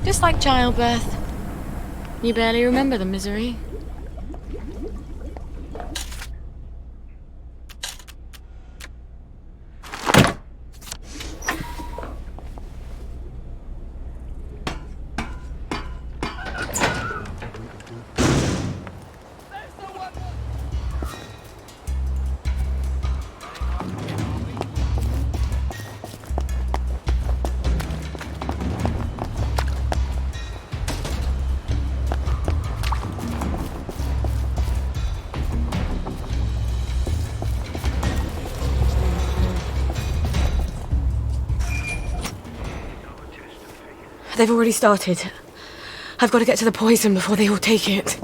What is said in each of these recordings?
Just like childbirth. You barely remember the misery. They've already started. I've got to get to the poison before they all take it.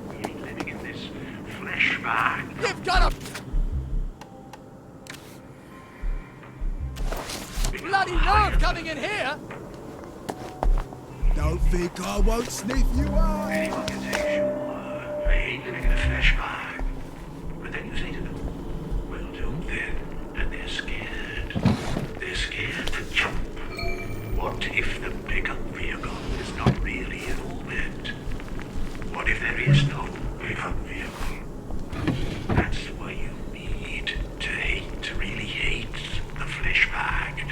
We ain't living in this flesh bag. You've got a bloody nerve coming in here! Don't think I won't sniff you out. Anyone can say, sure, I ain't living in a flesh bag. But then you say to them, well, don't then. And they're scared. They're scared to jump. What if the pickup vehicle is not really an orbit? What if there is no pickup vehicle? That's why you need to hate, really hate the flesh bag.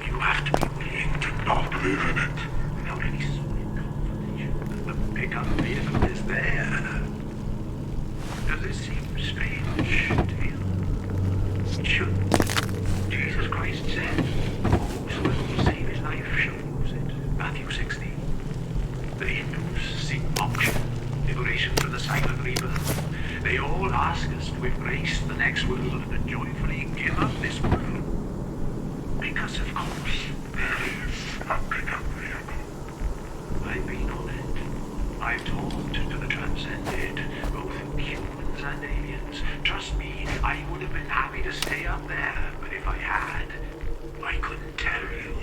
You have to be willing to not live in it without any solid confirmation that the pickup vehicle is there. Does it seem strange to you? It should. Jesus Christ said, whosoever will save his life shall lose it. Matthew 16. The Hindus seek moksha, liberation from the silent rebirth. They all ask us to embrace the next world and joyfully give up this world. Because of course, there is a pickup vehicle. I've been on it. I've talked to the transcended, both humans and aliens. Trust me, I would have been happy to stay up there, but if I had, I couldn't tell you.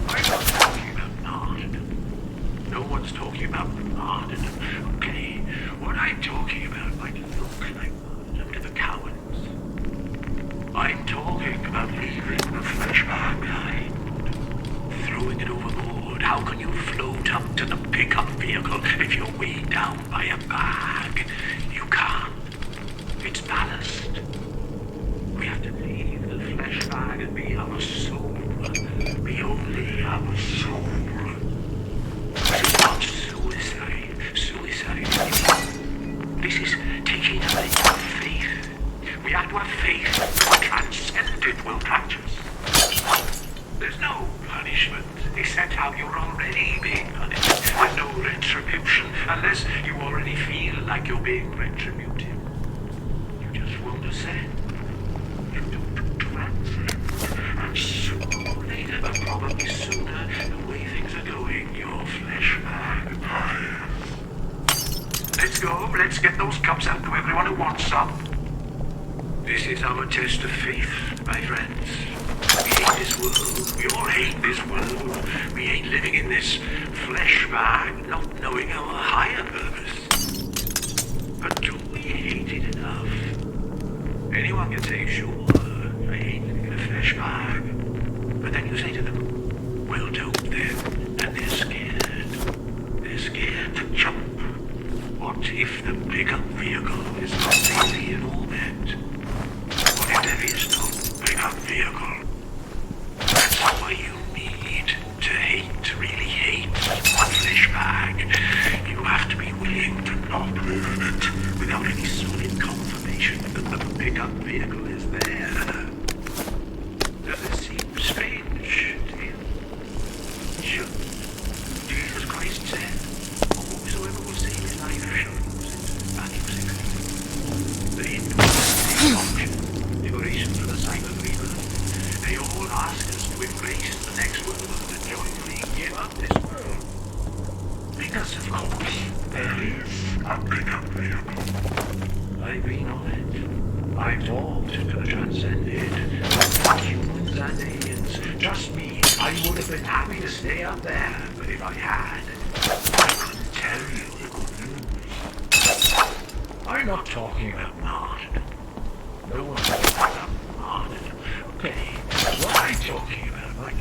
I'm not talking about martyrdom. No one's talking about martyrdom. Okay, what I'm talking about might look like martyrdom to the cowards. I'm talking about leaving the flesh bag behind. Throwing it overboard. How can you float up to the pickup vehicle if you're weighed down by a bag? You can't. It's ballast. We have to leave the flesh bag and be our soul. Be only our soul. It's not suicide. Suicide. This is taking a leap of faith. We have to have faith that the transcendent will catch us. There's no punishment except how you're already being punished. There's no retribution unless you already feel like you're being retributed. You just won't ascend. You don't transcend. And sooner or later, but probably sooner, the way things are going, your flesh bag. Let's go. Let's get those cups out to everyone who wants some. This is our test of faith, my friends. We hate this world. We all hate this world. We ain't living in this flesh bag, not knowing our higher purpose. But do we hate it enough? Anyone can say, sure, I hate living in a flesh bag. But then you say to them, well, don't then. And they're scared. They're scared to jump. What if the pickup vehicle is not really an orbit? What if there is no pickup vehicle? That's why you need to hate, really hate the flesh bag. You have to be willing to not live in it without any solid confirmation that the pickup vehicle is there. Does it seem strange to you? Sure. Jesus Christ said, whosoever will save his life shall lose it. Matthew 16. The Hindus seek moksha, liberation from the silent rebirth. They all ask us to embrace the next world and joyfully give up this world. Because of course, there is a pickup vehicle. I've been on it. I've talked to the transcended, humans and aliens. Trust me, I would have been happy to stay up there, but if I had, I couldn't tell you the good news. I'm not talking about martyrdom. No one's talking about martyrdom. Okay, what I'm talking about, like,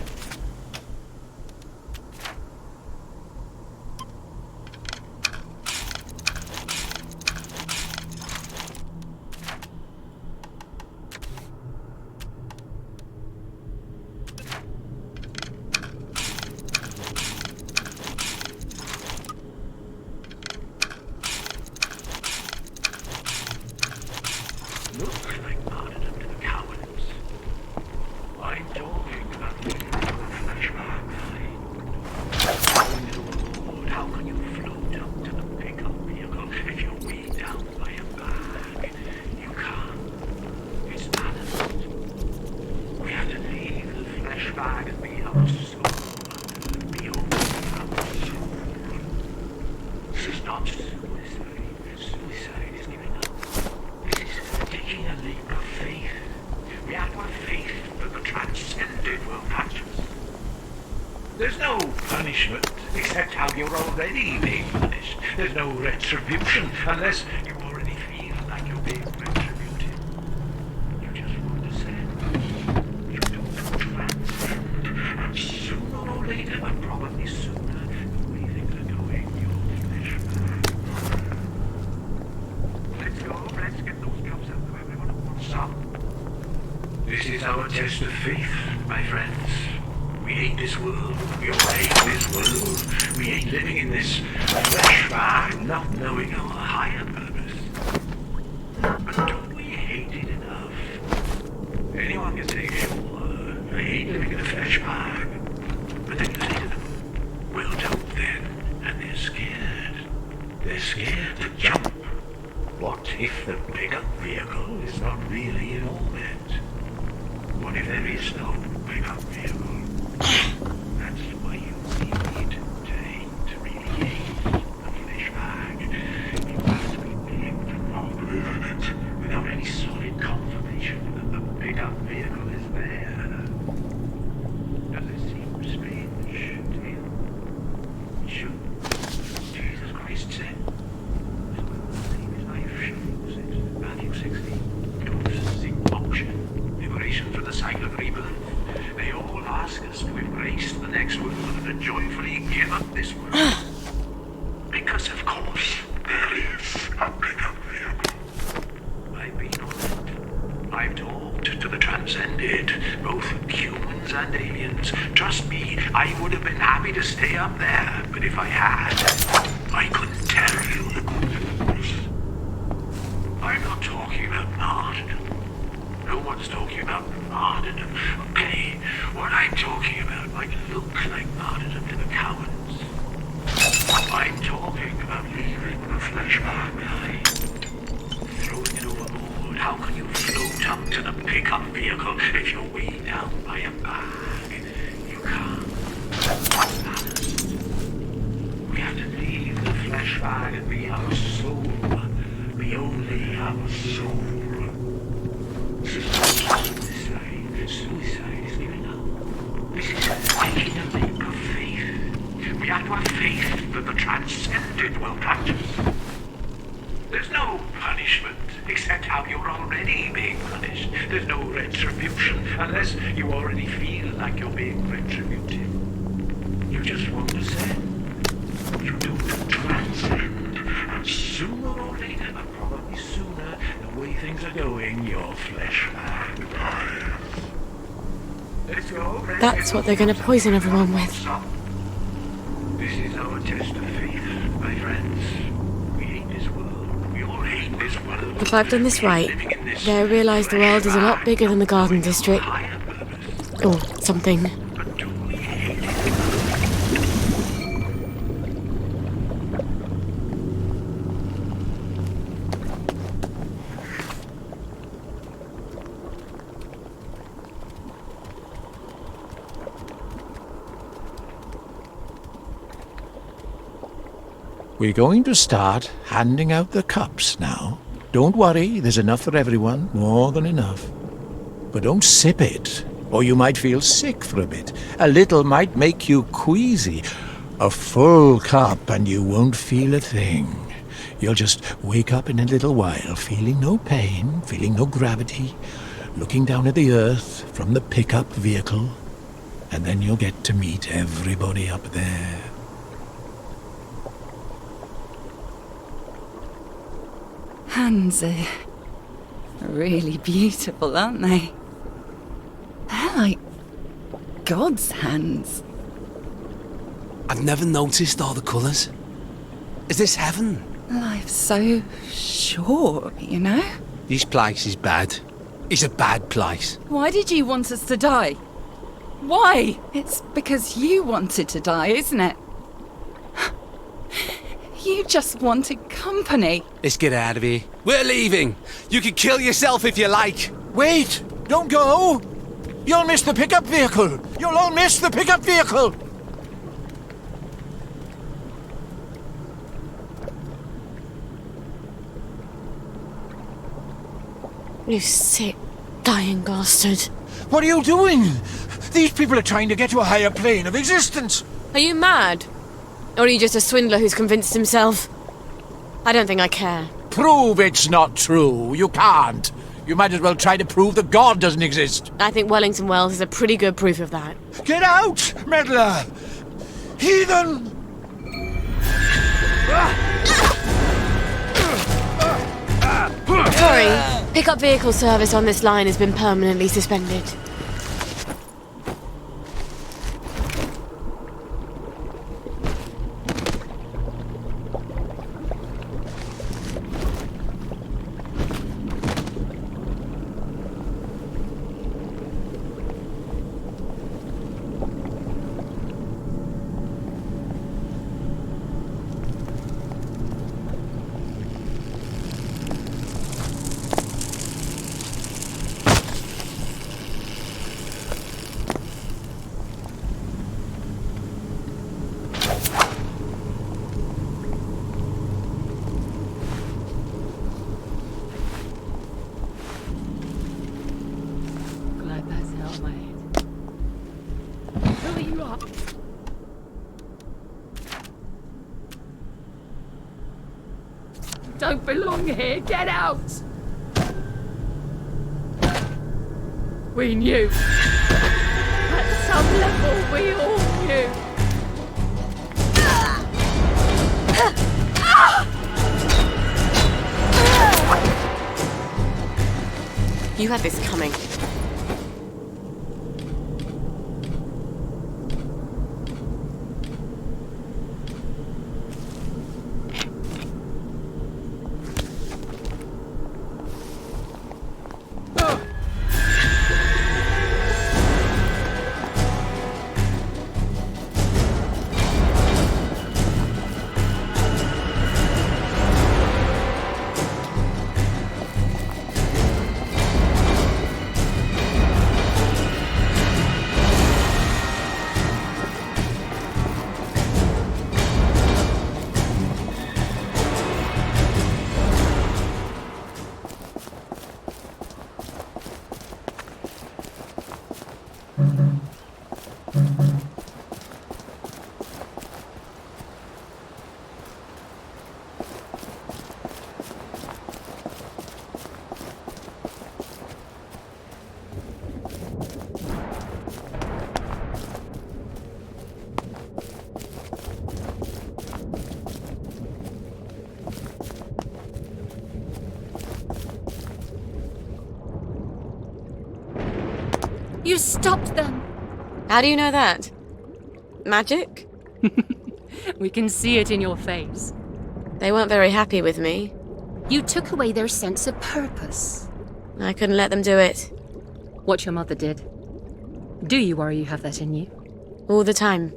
leap of faith. We have to have faith that the transcended will catch us. There's no punishment except how you're already being punished. There's no retribution unless you already feel like you're being retributed. You just want to send. You don't transcend. And sooner or later, but probably sooner, the way things are going, you'll finish back. Let's go. Let's get those cups out to everyone who wants some. This is our test of faith, my friends. We hate this world. We all hate this world. We hate living in this flesh bag, not knowing our higher purpose. But don't we hate it enough? Anyone can say, sure, I hate living in a flesh bag. But then you say to them, well, don't then. And they're scared. They're scared to jump. What if the pickup vehicle is not really an orbit? What if there is no pickup vehicle? That's why you need to really hate the flesh bag. You have to be willing to not live in it without any solid confirmation that the pickup vehicle is there. Does it seem strange to you? It should. Jesus Christ said, save his life, shall lose it. Matthew 16. Don't seek moksha, liberation from the cycle of rebirth. They all ask us to embrace the next world and to joyfully give up this world. Because, of course, there is a pickup vehicle. I've been on it. I've talked to the transcended, both humans and aliens. Trust me, I would have been happy to stay up there, but if I had, I couldn't tell you the good news. I'm not talking about martyrdom. No one's talking about martyrdom, okay? What I'm talking about might look like martyrdom to the cowards. I'm talking about leaving the flesh bag behind. Throwing it overboard. How can you float up to the pickup vehicle if you're weighed down by a bag? You can't. Ballast. We have to leave the flesh bag and be our soul. Be only our soul. Suicide is giving up. This is taking a leap of faith. We have to have faith that the transcended will catch us. There's no punishment except how you're already being punished. There's no retribution unless you already feel like you're being retributed. You just want to send. You don't transcend. And sooner or later, but probably sooner, the way things are going, your flesh bag dies. Let's go. That's what they're going to poison everyone with. This is our test of faith, my friends. We hate this world. We all hate this world. If I've done this right, they'll realise the world is a lot bigger than the Garden District. Or something. But do we hate it? We're going to start handing out the cups now. Don't worry, there's enough for everyone, more than enough. But don't sip it, or you might feel sick for a bit. A little might make you queasy. A full cup and you won't feel a thing. You'll just wake up in a little while, feeling no pain, feeling no gravity, looking down at the earth from the pickup vehicle, and then you'll get to meet everybody up there. Hands are really beautiful, aren't they? They're like God's hands. I've never noticed all the colours. Is this heaven? Life's so short, you know? This place is bad. It's a bad place. Why did you want us to die? Why? It's because you wanted to die, isn't it? You just wanted company. Let's get out of here. We're leaving. You can kill yourself if you like. Wait! Don't go! You'll miss the pickup vehicle! You'll all miss the pickup vehicle! You sick, dying bastard. What are you doing? These people are trying to get to a higher plane of existence. Are you mad? Or are you just a swindler who's convinced himself? I don't think I care. Prove it's not true. You can't. You might as well try to prove that God doesn't exist. I think Wellington Wells is a pretty good proof of that. Get out, meddler! Heathen! Sorry, pickup vehicle service on this line has been permanently suspended. Glad that's out of my head. Who are you up? Don't belong here. Get out! We knew. At some level, we all knew. You had this coming. You stopped them. How do you know that? Magic? We can see it in your face. They weren't very happy with me. You took away their sense of purpose. I couldn't let them do it. What your mother did. Do you worry you have that in you? All the time.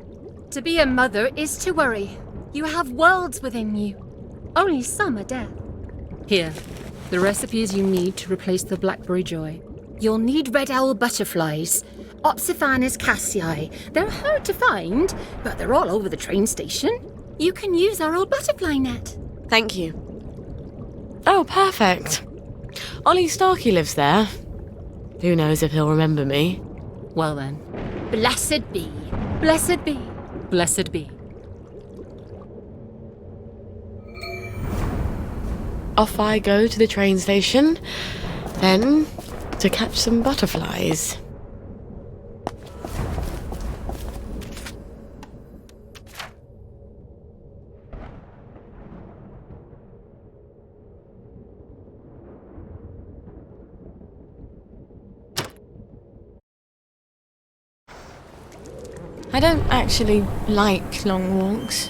To be a mother is to worry. You have worlds within you. Only some are death. Here, the recipes you need to replace the Blackberry Joy. You'll need red owl butterflies. Opsiphanes cassii. They're hard to find, but they're all over the train station. You can use our old butterfly net. Thank you. Oh, perfect. Ollie Starkey lives there. Who knows if he'll remember me. Well then. Blessed be. Blessed be. Blessed be. Off I go to the train station, then to catch some butterflies. I don't actually like long walks.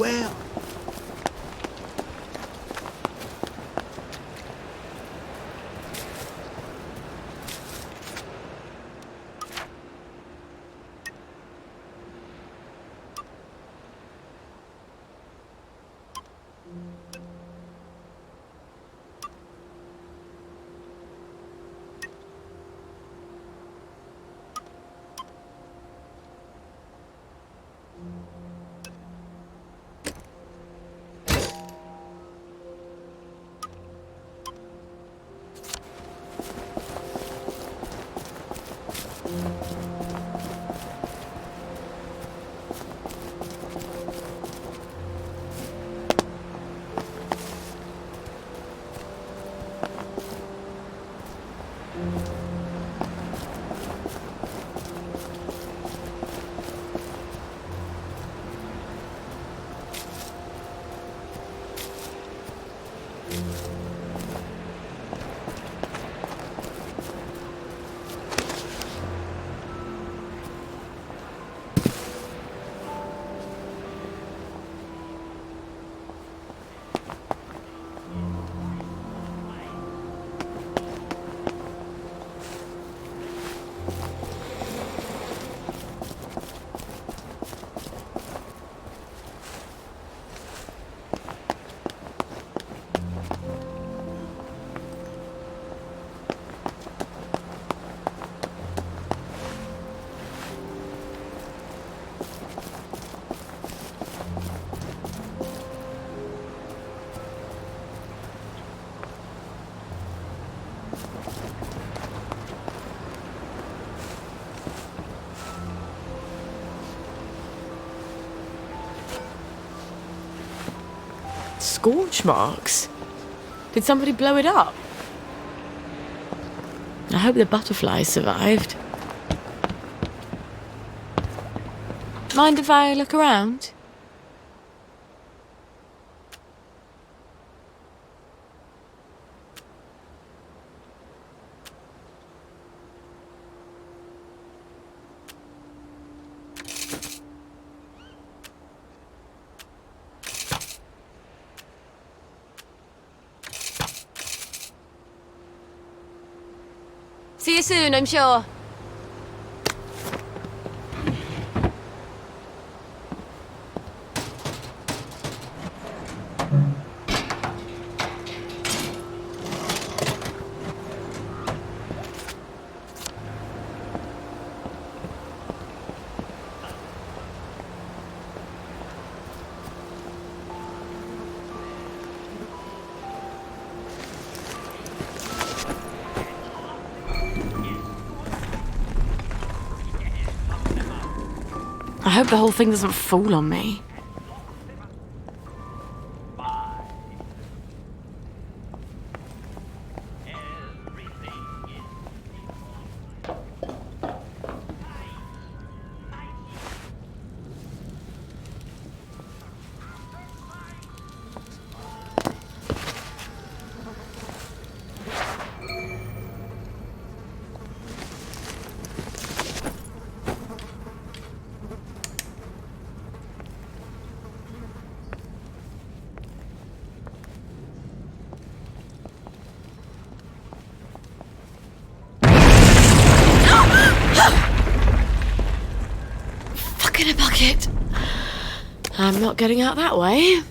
Well, Scorch marks? Did somebody blow it up? I hope the butterflies survived. Mind if I look around? See you soon, I'm sure. I hope the whole thing doesn't fall on me. In a bucket. I'm not getting out that way.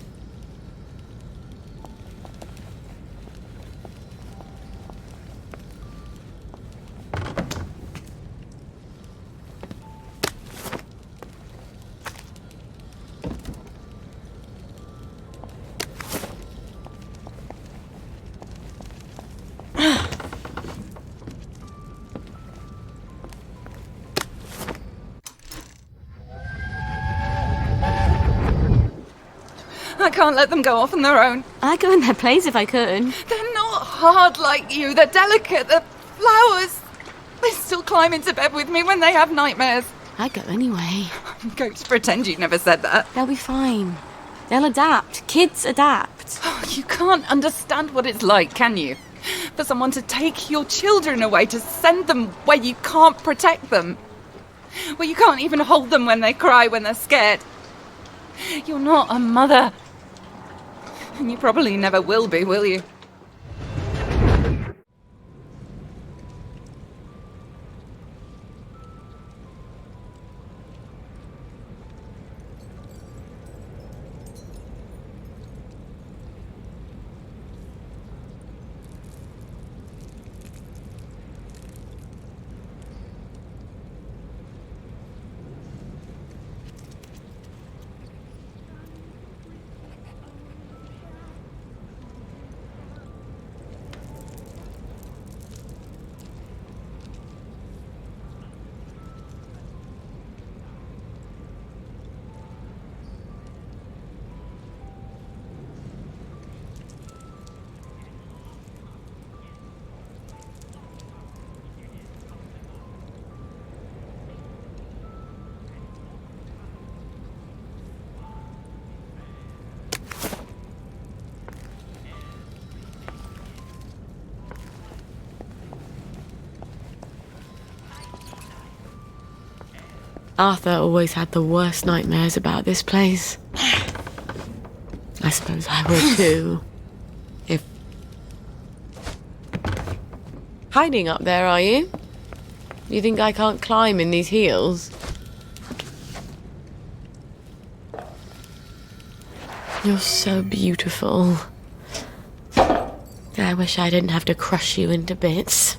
I can't let them go off on their own. I'd go in their place if I could. They're not hard like you. They're delicate. They're flowers. They still climb into bed with me when they have nightmares. I'd go anyway. I'm going to pretend you never said that. They'll be fine. They'll adapt. Kids adapt. Oh, you can't understand what it's like, can you? For someone to take your children away, to send them where you can't protect them. Where you can't even hold them when they cry, when they're scared. You're not a mother. And you probably never will be, will you? Arthur always had the worst nightmares about this place. I suppose I would too. If... Hiding up there, are you? You think I can't climb in these heels? You're so beautiful. I wish I didn't have to crush you into bits.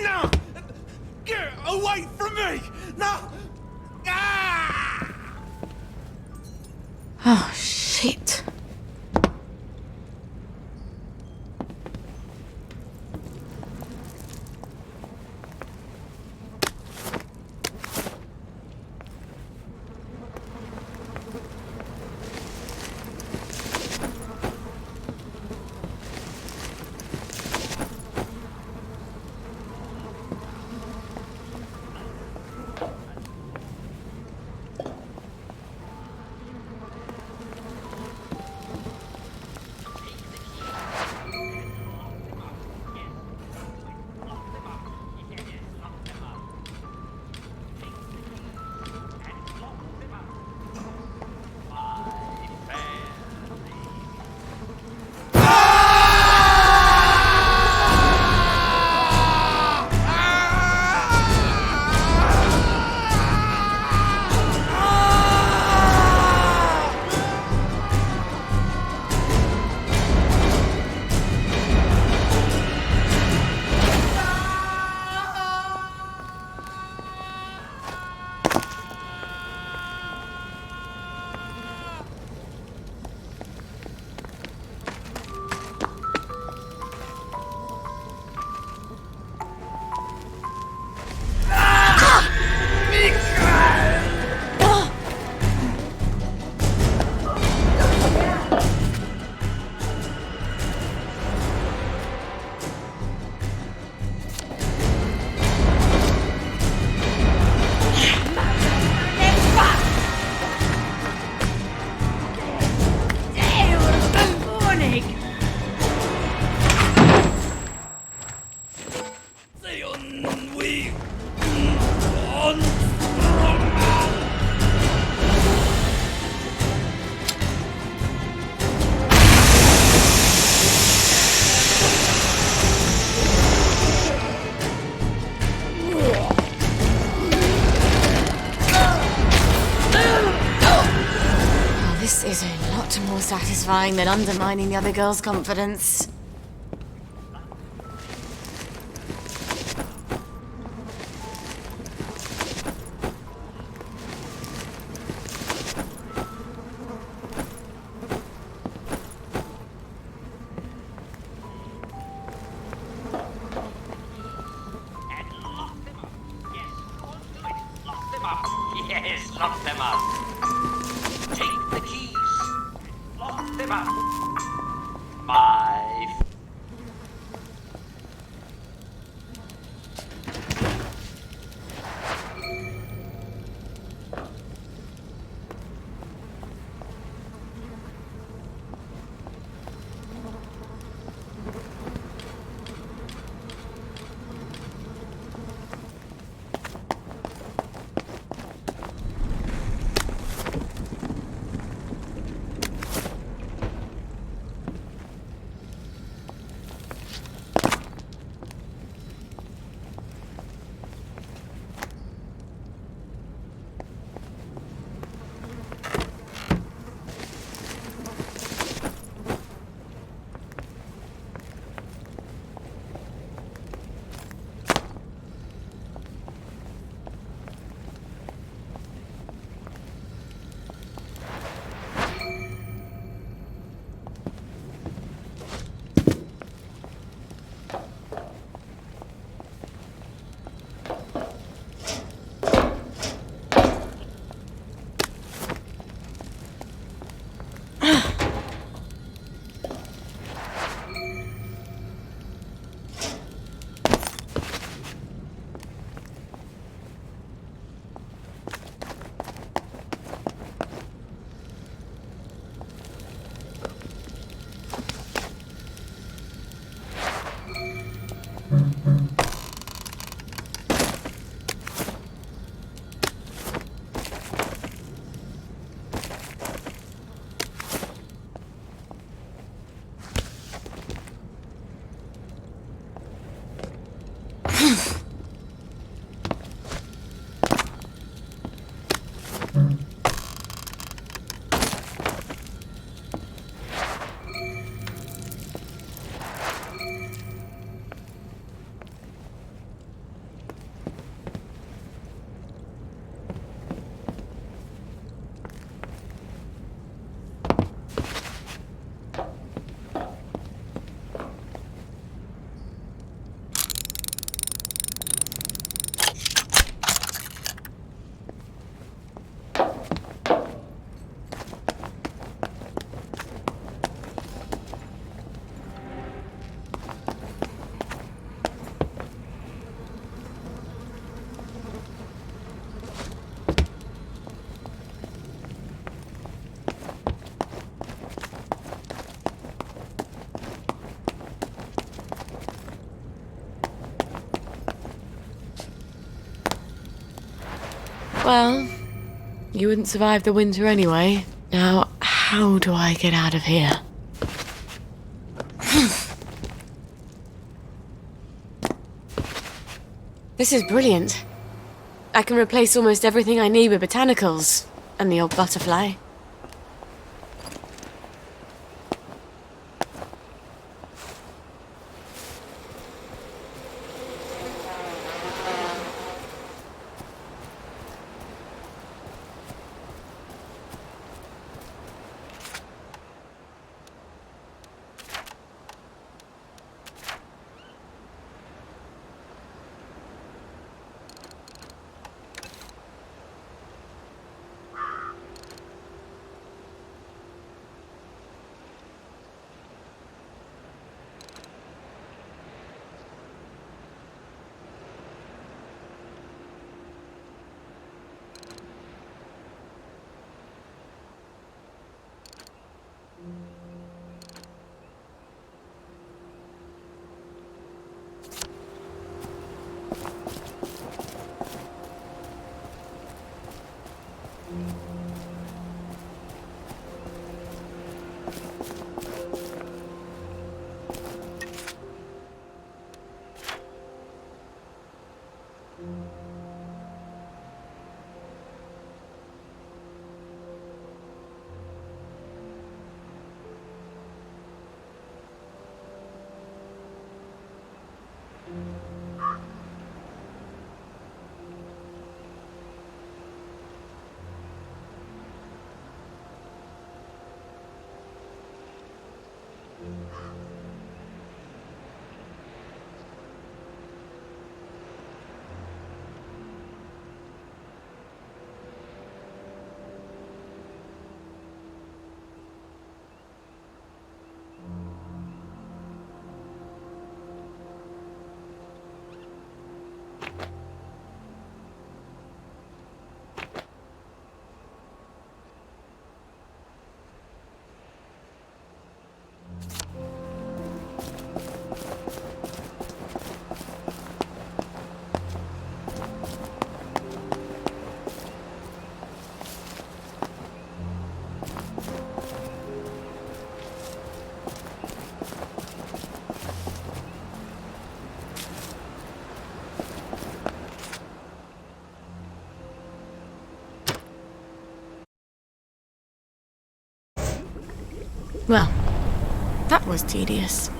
No! Get away from me! No! Ah! Oh, shit. is a lot more satisfying than undermining the other girl's confidence. Yes, lock them up. Take the keys. Lock them up. My Well, you wouldn't survive the winter anyway. Now, how do I get out of here? This is brilliant. I can replace almost everything I need with botanicals. And the old butterfly. Well, that was tedious.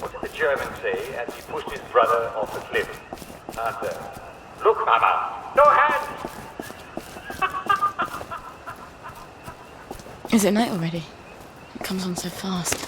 What did the German say as he pushed his brother off the cliff? Answer. Look, Mama. No hands! Is it night already? It comes on so fast.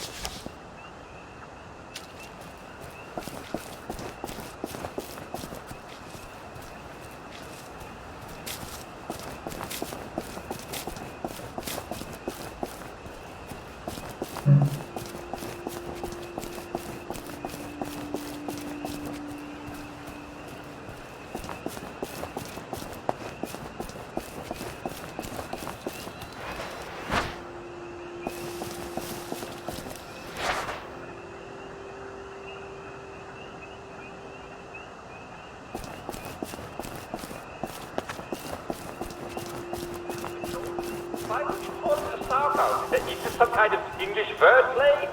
Why would you call it a sauerkraut? Is this some kind of English wordplay?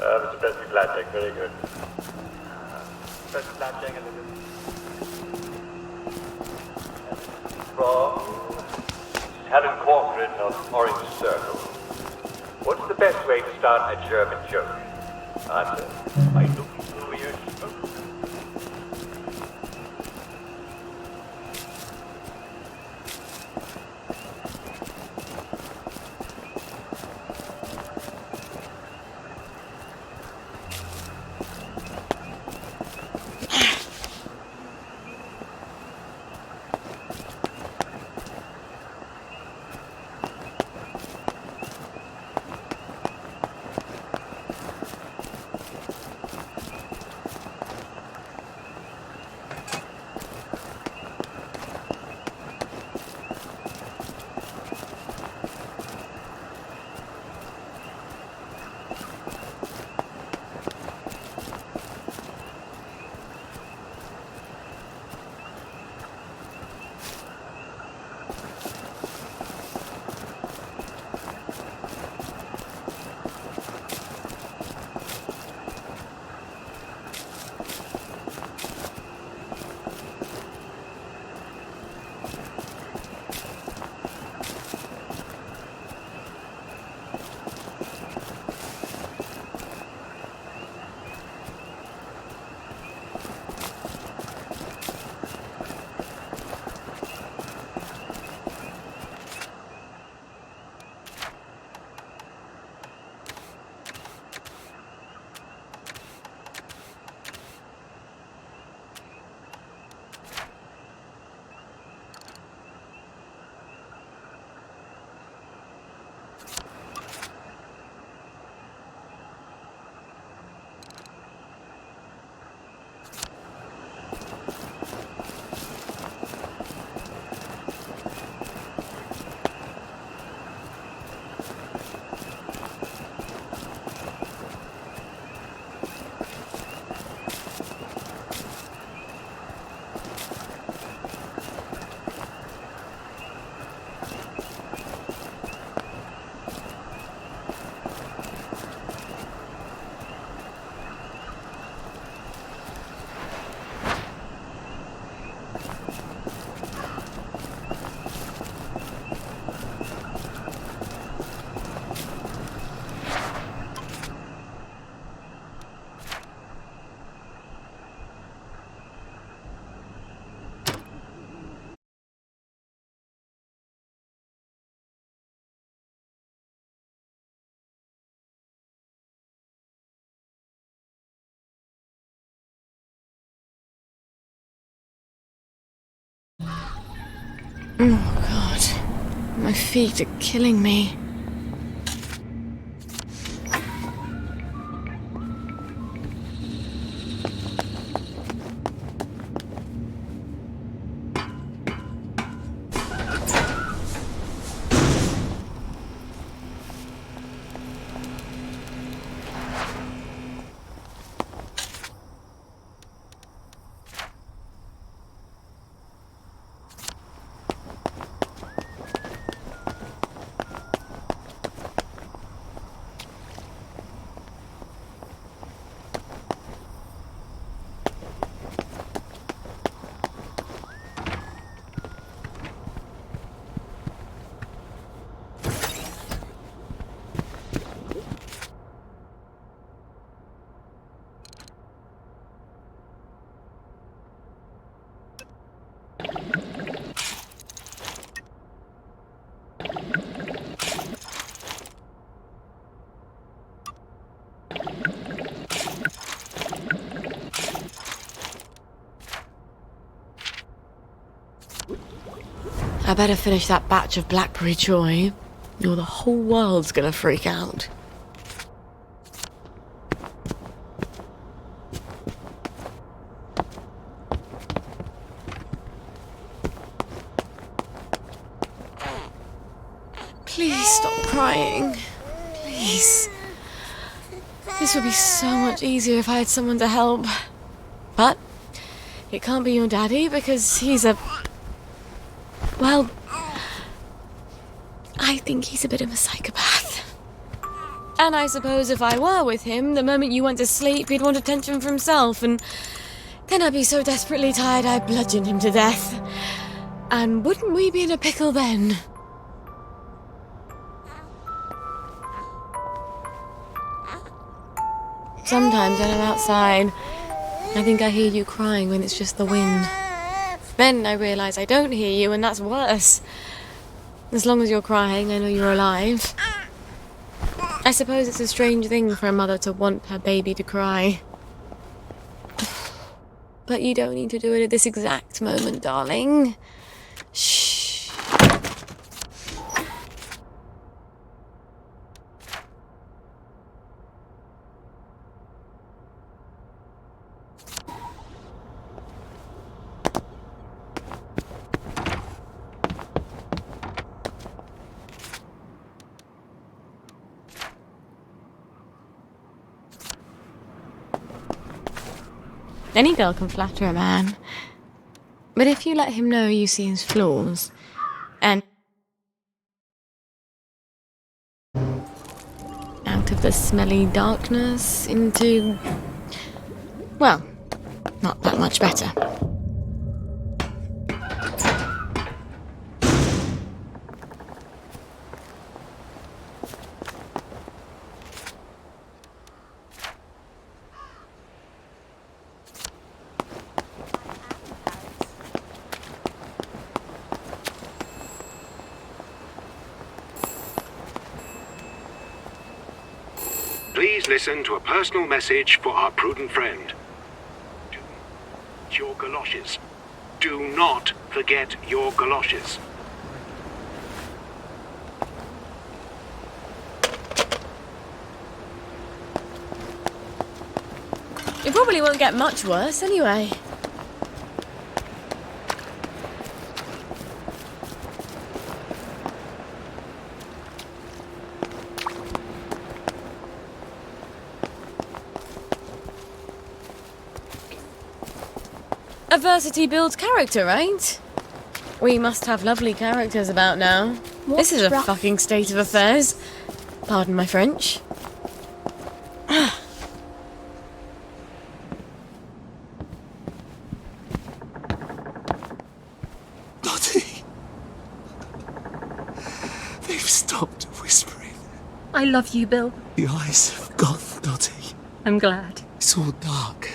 Mr. Presley Blatching, very good. Presley Blatching, and from Helen Corcoran of Orange Circle. What's the best way to start a German joke? Answer. By looking through your smoke. Oh, God. My feet are killing me. I better finish that batch of blackberry joy, or the whole world's gonna freak out. Please stop crying. Please. This would be so much easier if I had someone to help. But it can't be your daddy because he's a... Well, I think he's a bit of a psychopath. And I suppose if I were with him, the moment you went to sleep, he'd want attention for himself, and then I'd be so desperately tired I'd bludgeon him to death. And wouldn't we be in a pickle then? Sometimes when I'm outside, I think I hear you crying when it's just the wind. Then I realise I don't hear you, and that's worse. As long as you're crying, I know you're alive. I suppose it's a strange thing for a mother to want her baby to cry. But you don't need to do it at this exact moment, darling. Shh. Any girl can flatter a man. But if you let him know you see his flaws, and out of the smelly darkness into, well, not that much better. Please listen to a personal message for our prudent friend. Your galoshes. Do not forget your galoshes. It probably won't get much worse anyway. Adversity builds character, right? We must have lovely characters about now. This is a fucking state of affairs. Pardon my French. Dottie. They've stopped whispering. I love you, Bill. The eyes have gone, Dottie. I'm glad. It's all dark.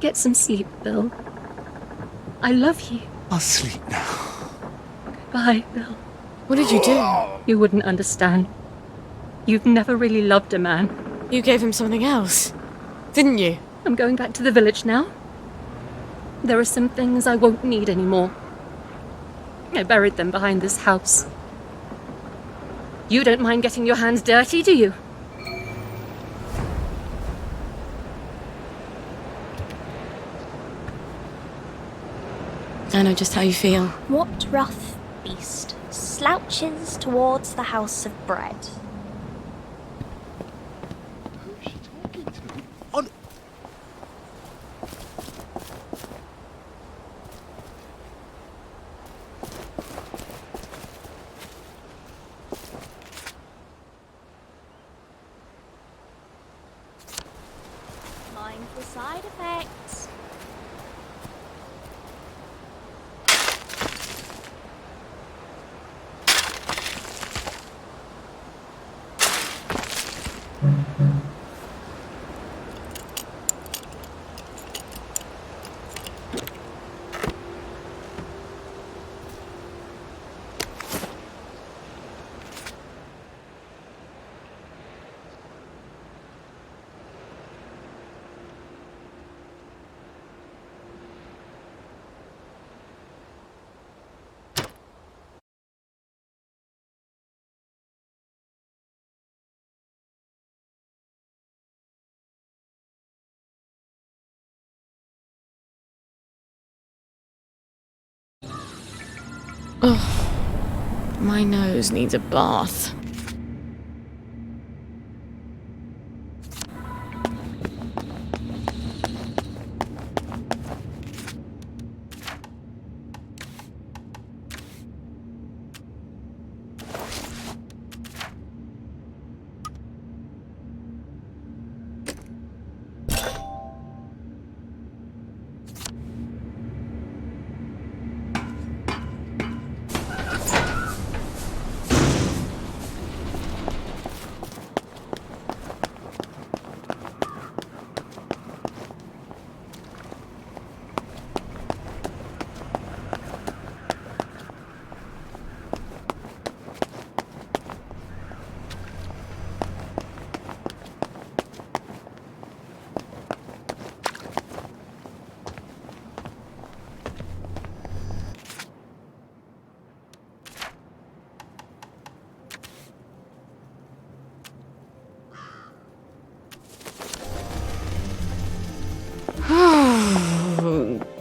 Get some sleep, Bill. I love you. I'll sleep now. Goodbye, Bill. What did you do? You wouldn't understand. You've never really loved a man. You gave him something else, didn't you? I'm going back to the village now. There are some things I won't need anymore. I buried them behind this house. You don't mind getting your hands dirty, do you? I know just how you feel. What rough beast slouches towards the house of bread? Mindful side effects. Oh, my nose needs a bath.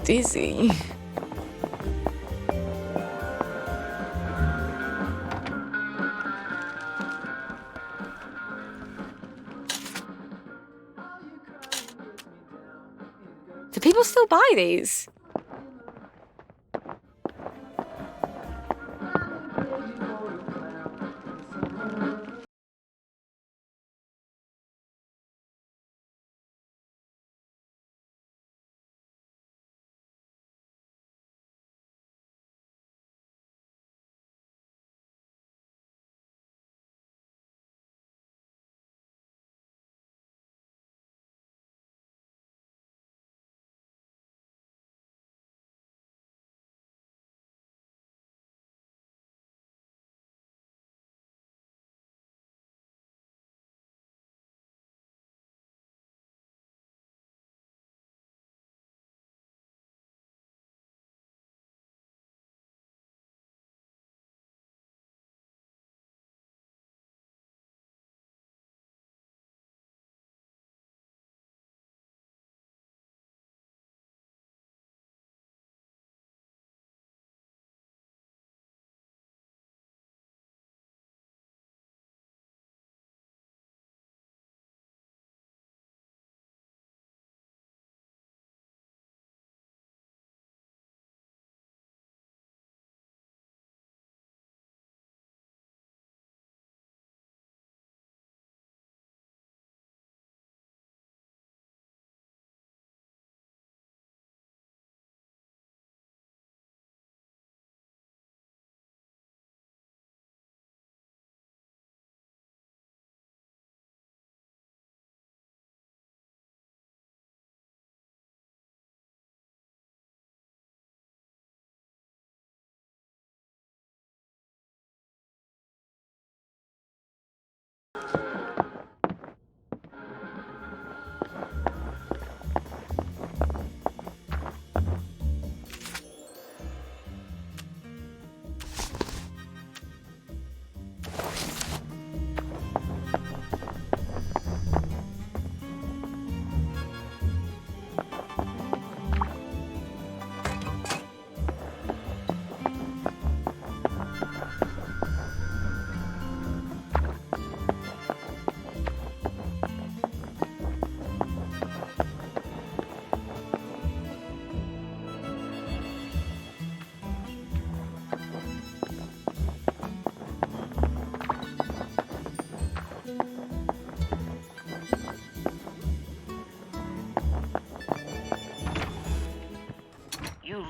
Dizzy. Do people still buy these?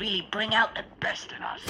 really bring out the best in us.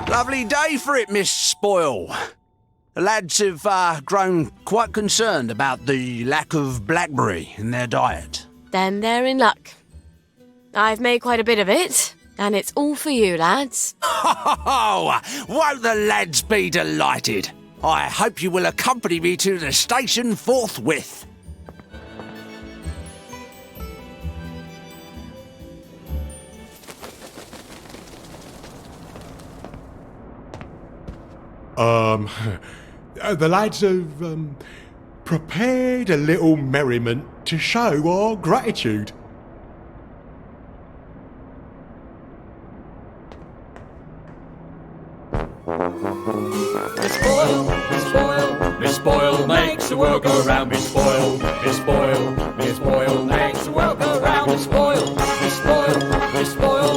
Lovely day for it, Miss Spoil. The lads have grown quite concerned about the lack of blackberry in their diet. Then they're in luck. I've made quite a bit of it, and it's all for you, lads. Oh, won't the lads be delighted? I hope you will accompany me to the station forthwith. The lads have prepared a little merriment to show our gratitude. Miss Spoil makes the world go round. Miss Spoil makes the world go round. Miss Spoil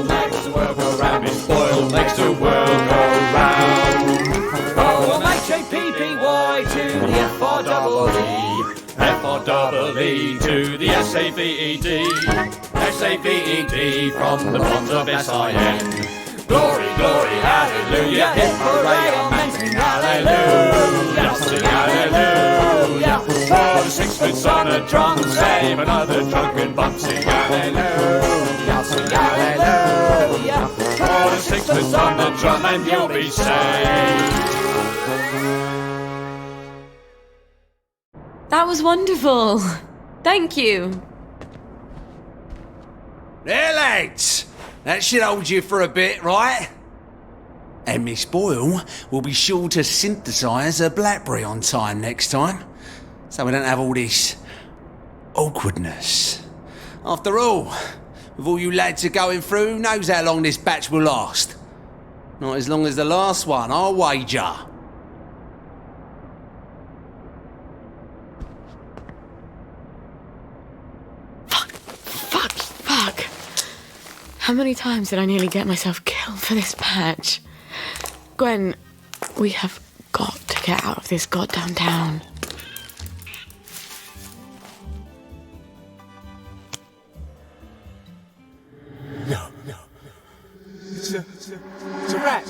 makes the world go round. Miss Spoil makes the world go round. O-M-H-A-P-P-Y to the F-R-E-E, F-R-E-E to the S-A-V-E-D, S-A-V-E-D from the bonds of S-I-N. Glory, glory, hallelujah, hip hooray, amen, sing hallelujah, sing hallelujah. For the sixpence on a drum, save another drunken bum, sing hallelujah, sing hallelujah. For the sixpence on the drum and you'll be saved. That was wonderful. Thank you. There, lads. That should hold you for a bit, right? And Miss Boyle will be sure to synthesise a blackberry on time next time, so we don't have all this awkwardness. After all, with all you lads are going through, who knows how long this batch will last? Not as long as the last one, I'll wager. Fuck. How many times did I nearly get myself killed for this patch? Gwen, we have got to get out of this goddamn town. No. It's a rat.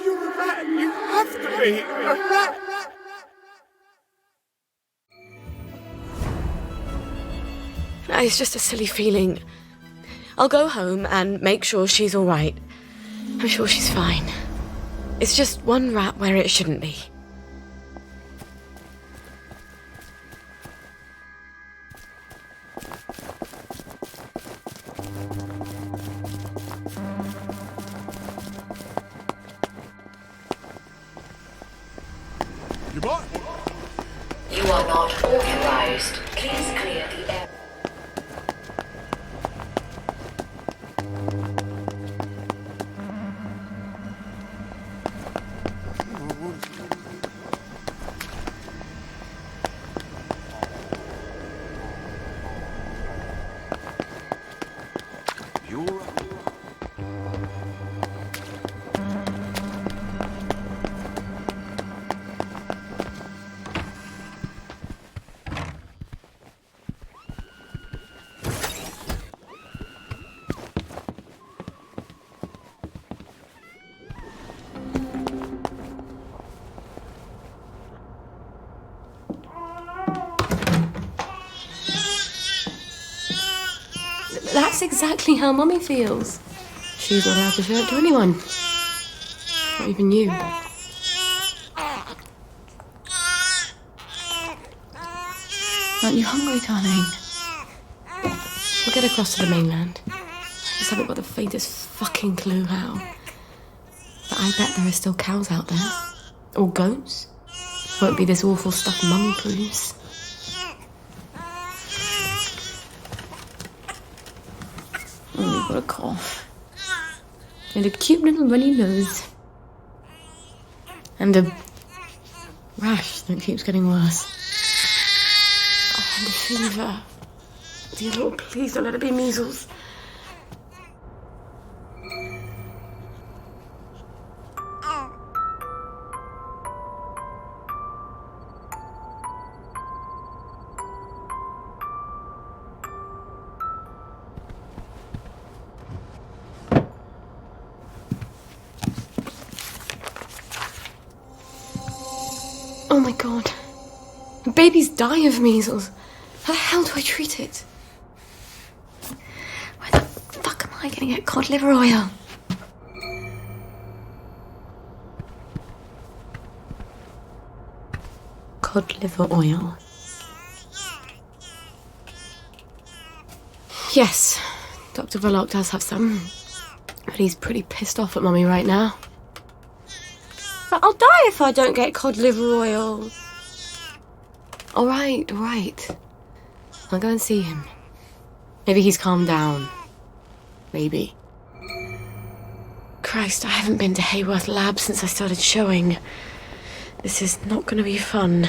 You're a rat. You have to be a rat. It's just a silly feeling. I'll go home and make sure she's all right. I'm sure she's fine. It's just one rat where it shouldn't be. You are not authorized. Please clear the air. That's exactly how Mummy feels. She's not allowed to show it to anyone. Not even you. Aren't you hungry, darling? We'll get across to the mainland. I just haven't got the faintest fucking clue how. But I bet there are still cows out there. Or goats. Won't be this awful stuffed mummy prunes. Oh, you've got a cough. And a cute little runny nose. And a rash that keeps getting worse. Oh, and a fever. Dear Lord, please don't let it be measles. Oh my god. Babies die of measles. How the hell do I treat it? Where the fuck am I gonna get cod liver oil? Cod liver oil. Yes, Dr. Verloc does have some. But he's pretty pissed off at Mummy right now. But I'll die if I don't get cod liver oil. All right. I'll go and see him. Maybe he's calmed down. Maybe. Christ, I haven't been to Hayworth Lab since I started showing. This is not going to be fun.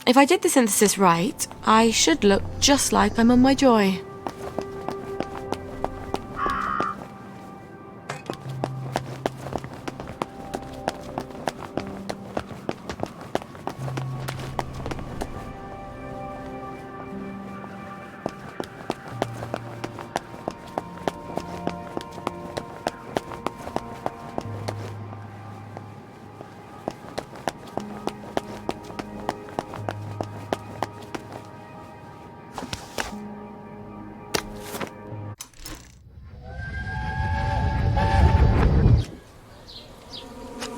If I did the synthesis right, I should look just like I'm on my joy.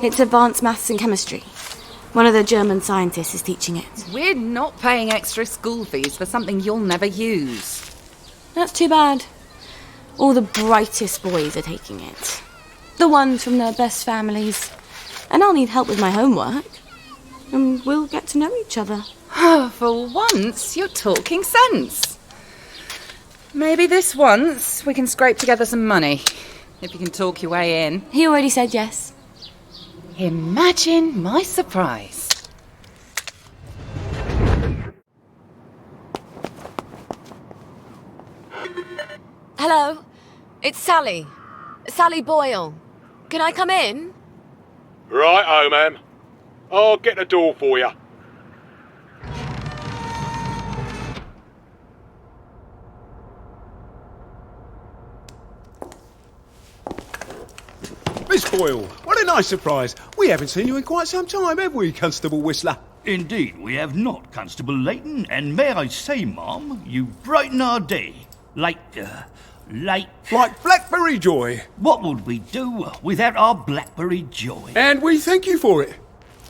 It's advanced maths and chemistry. One of the German scientists is teaching it. We're not paying extra school fees for something you'll never use. That's too bad. All the brightest boys are taking it. The ones from their best families. And I'll need help with my homework. And we'll get to know each other. For once, you're talking sense. Maybe this once we can scrape together some money. If you can talk your way in. He already said yes. Imagine my surprise. Hello? It's Sally. Sally Boyle. Can I come in? Right, ma'am. I'll get the door for you. Miss Boyle, what a nice surprise. We haven't seen you in quite some time, have we, Constable Whistler? Indeed, we have not, Constable Layton, and may I say, Ma'am, you brighten our day. Like Blackberry Joy. What would we do without our Blackberry Joy? And we thank you for it,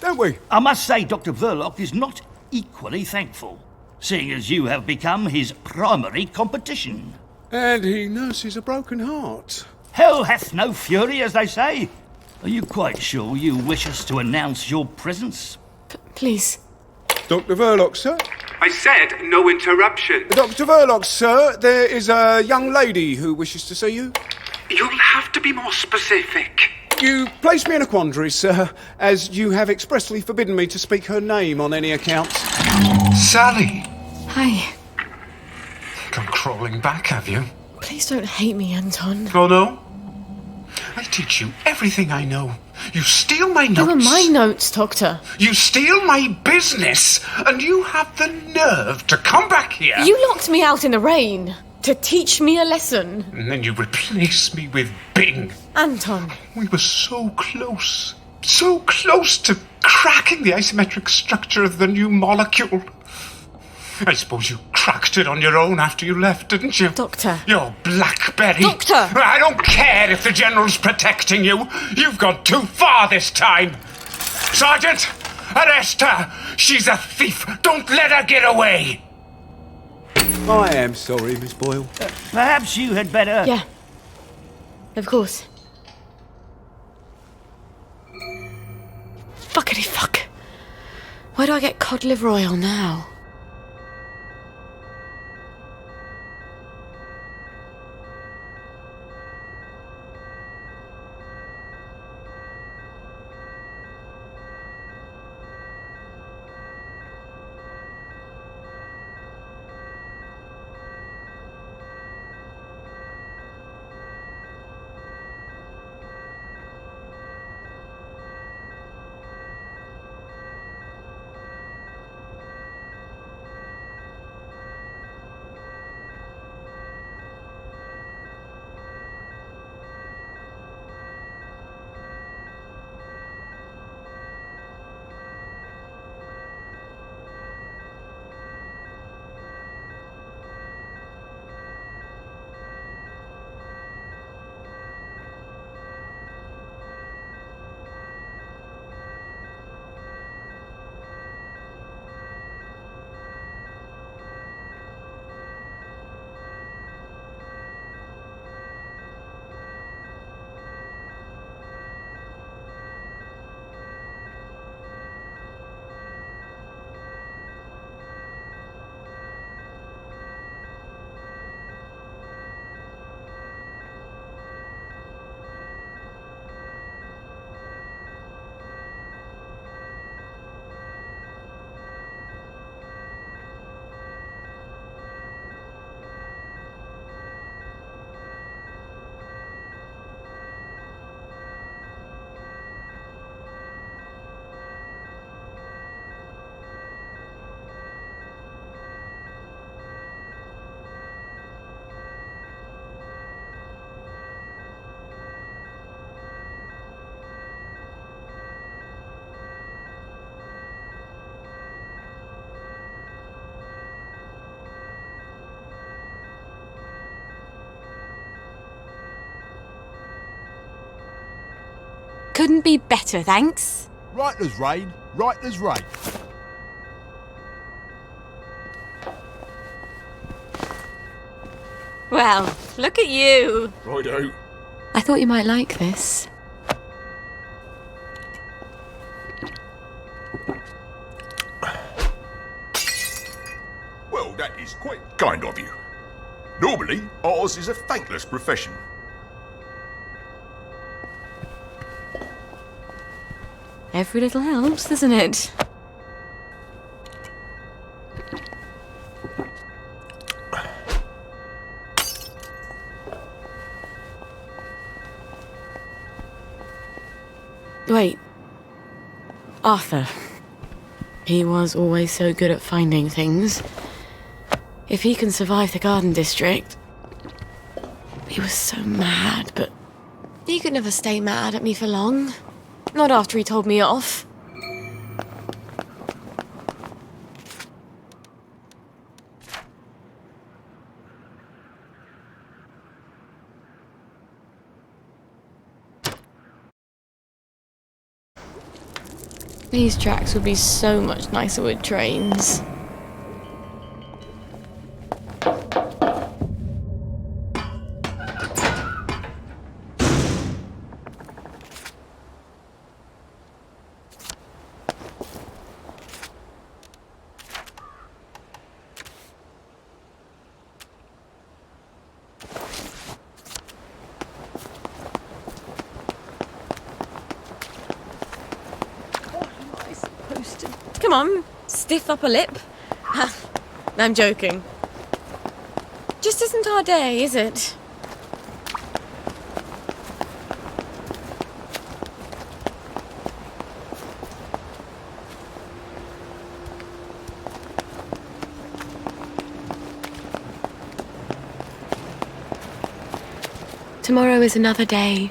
don't we? I must say Dr. Verloc is not equally thankful, seeing as you have become his primary competition. And he nurses a broken heart. Hell hath no fury, as they say. Are you quite sure you wish us to announce your presence? Please. Dr. Verloc, sir? I said no interruption. Dr. Verloc, sir, there is a young lady who wishes to see you. You'll have to be more specific. You place me in a quandary, sir, as you have expressly forbidden me to speak her name on any account. Sally. Hi. Come crawling back, have you? Please don't hate me, Anton. Oh, no? I teach you everything I know. You steal my notes. They were my notes, Doctor. You steal my business, and you have the nerve to come back here. You locked me out in the rain to teach me a lesson. And then you replace me with Bing. Anton. We were so close to cracking the asymmetric structure of the new molecule. I suppose you cracked it on your own after you left, didn't you? Doctor. You're Blackberry. Doctor! I don't care if the General's protecting you. You've gone too far this time. Sergeant, arrest her. She's a thief. Don't let her get away. I am sorry, Miss Boyle. Perhaps you had better... Yeah. Of course. Fuckity fuck. Where do I get cod liver oil now? Couldn't be better, thanks. Right as rain, right as rain. Well, look at you. Righto. I thought you might like this. Well, that is quite kind of you. Normally, ours is a thankless profession. Every little helps, doesn't it? Wait. Arthur. He was always so good at finding things. If he can survive the Garden District... He was so mad, but... He could never stay mad at me for long. Not after he told me off. These tracks would be so much nicer with trains. Come on, stiff upper lip. I'm joking. Just isn't our day, is it? Tomorrow is another day.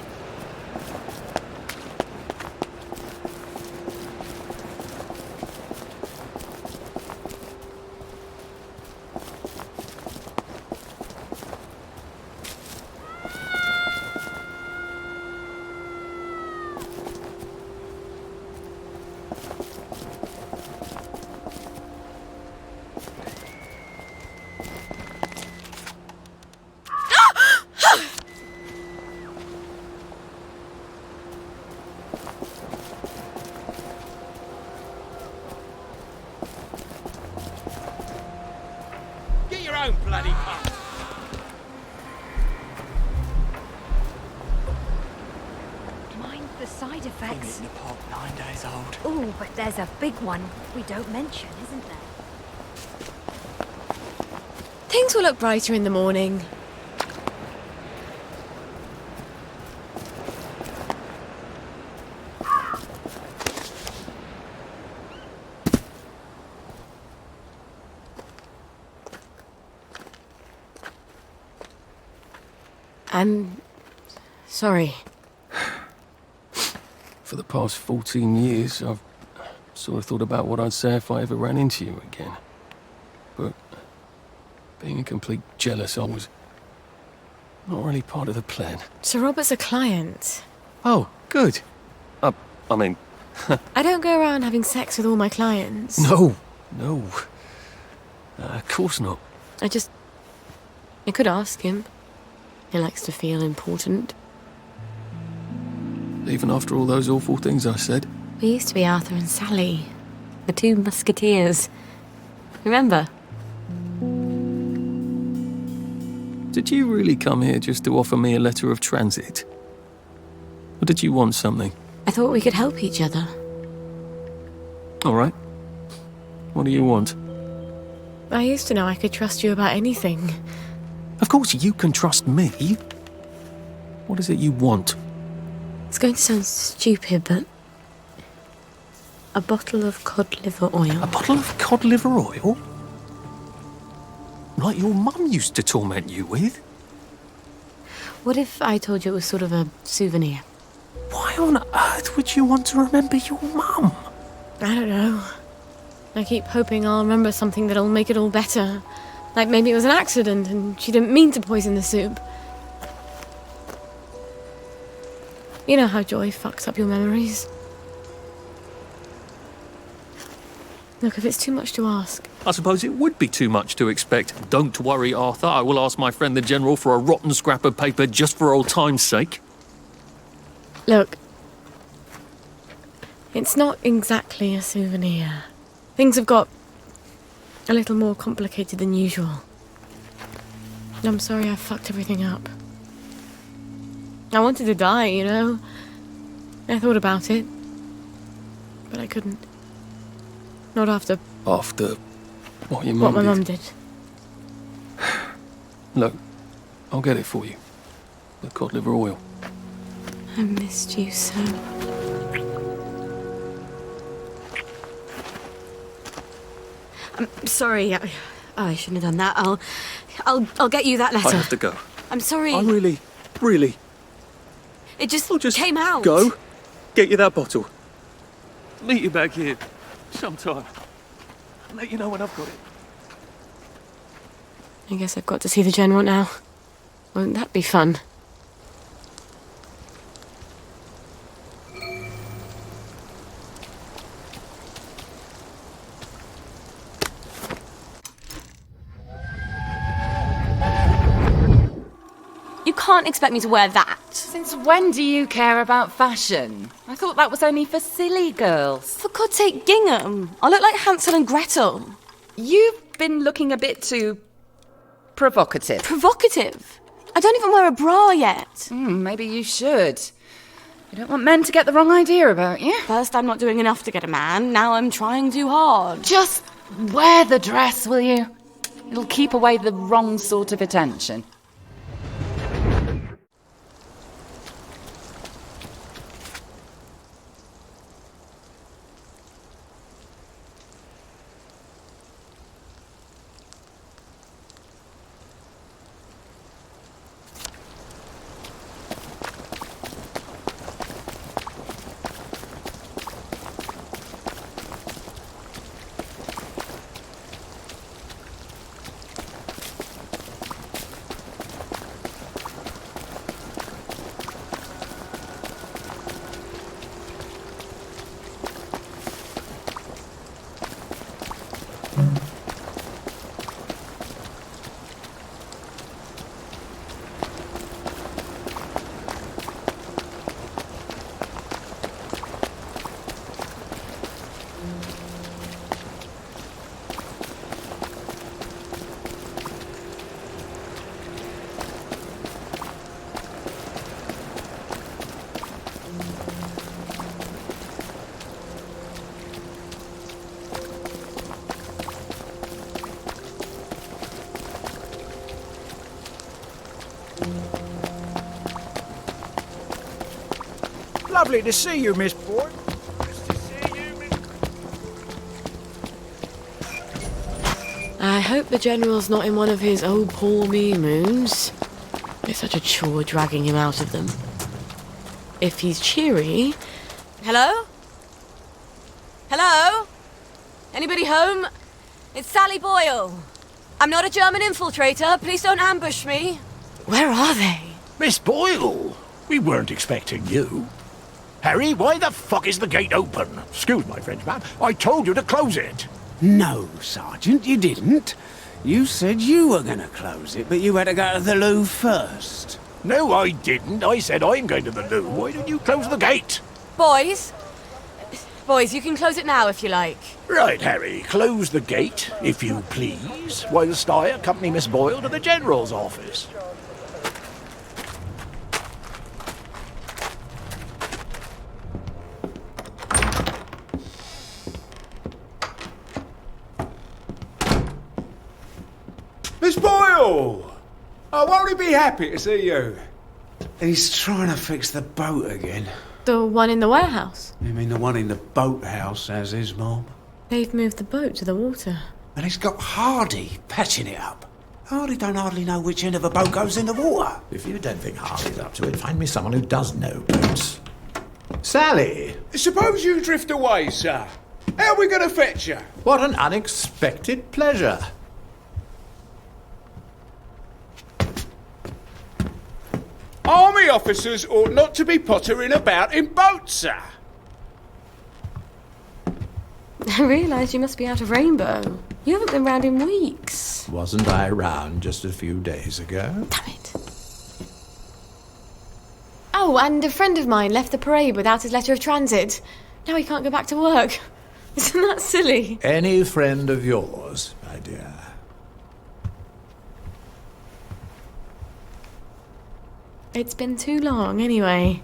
Bloody pump. Mind the side effects. In the pot, 9 days old. Oh, but there's a big one we don't mention, isn't there? Things will look brighter in the morning. I'm sorry. For the past 14 years, I've sort of thought about what I'd say if I ever ran into you again. But being a complete jealous, I was not really part of the plan. Sir Robert's a client. Oh, good. I mean... I don't go around having sex with all my clients. No. Of course not. I could ask him. He likes to feel important. Even after all those awful things I said? We used to be Arthur and Sally. The two musketeers. Remember? Did you really come here just to offer me a letter of transit? Or did you want something? I thought we could help each other. All right. What do you want? I used to know I could trust you about anything. Of course you can trust me. What is it you want? It's going to sound stupid, but... a bottle of cod liver oil. A bottle of cod liver oil? Like your mum used to torment you with? What if I told you it was sort of a souvenir? Why on earth would you want to remember your mum? I don't know. I keep hoping I'll remember something that'll make it all better. Like maybe it was an accident and she didn't mean to poison the soup. You know how joy fucks up your memories. Look, if it's too much to ask... I suppose it would be too much to expect. Don't worry, Arthur. I will ask my friend the General for a rotten scrap of paper just for old time's sake. Look. It's not exactly a souvenir. Things have got a little more complicated than usual. I'm sorry I fucked everything up. I wanted to die, you know. I thought about it. But I couldn't. Not after... After what your what mum my did? mum did. Look, I'll get it for you. The cod liver oil. I missed you so. I'm sorry. I shouldn't have done that. I'll get you that letter. I have to go. I'm sorry. I'm really... It just, I'll just came out. Go. Get you that bottle. Meet you back here sometime. I'll let you know when I've got it. I guess I've got to see the General now. Won't that be fun? You can't expect me to wear that. Since when do you care about fashion? I thought that was only for silly girls. For God's sake, gingham. I look like Hansel and Gretel. You've been looking a bit too provocative. Provocative? I don't even wear a bra yet. Maybe you should. You don't want men to get the wrong idea about you. First, I'm not doing enough to get a man. Now I'm trying too hard. Just wear the dress, will you? It'll keep away the wrong sort of attention. Lovely to see you, Miss Boyd. I hope the General's not in one of his oh poor me moods. It's such a chore dragging him out of them. If he's cheery... Hello? Hello? Anybody home? It's Sally Boyle. I'm not a German infiltrator. Please don't ambush me. Where are they? Miss Boyle, we weren't expecting you. Harry, why the fuck is the gate open? Excuse my French, ma'am. I told you to close it. No, Sergeant, you didn't. You said you were going to close it, but you had to go to the loo first. No, I didn't. I said I'm going to the loo. Why didn't you close the gate? Boys, you can close it now if you like. Right, Harry, close the gate, if you please, while I accompany Miss Boyle to the General's office. Miss Boyle! Oh, won't he be happy to see you? He's trying to fix the boat again. The one in the warehouse? You mean the one in the boathouse, as his mom? They've moved the boat to the water. And he's got Hardy patching it up. Hardy don't hardly know which end of a boat goes in the water. If you don't think Hardy's up to it, find me someone who does know boats. Sally! Suppose you drift away, sir. How are we going to fetch you? What an unexpected pleasure. Army officers ought not to be pottering about in boats, sir. I realise you must be out of Rainbow. You haven't been round in weeks. Wasn't I around just a few days ago? Damn it. Oh, and a friend of mine left the parade without his letter of transit. Now he can't go back to work. Isn't that silly? Any friend of yours, my dear. It's been too long, anyway.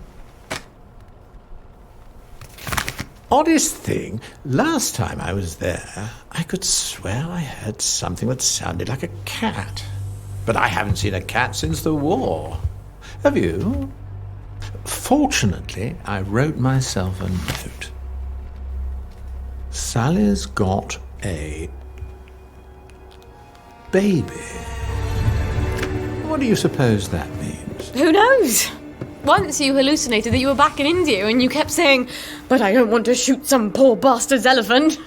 Oddest thing, last time I was there, I could swear I heard something that sounded like a cat. But I haven't seen a cat since the war. Have you? Fortunately, I wrote myself a note. Sally's got a baby. What do you suppose that means? Who knows? Once you hallucinated that you were back in India and you kept saying, "But I don't want to shoot some poor bastard's elephant."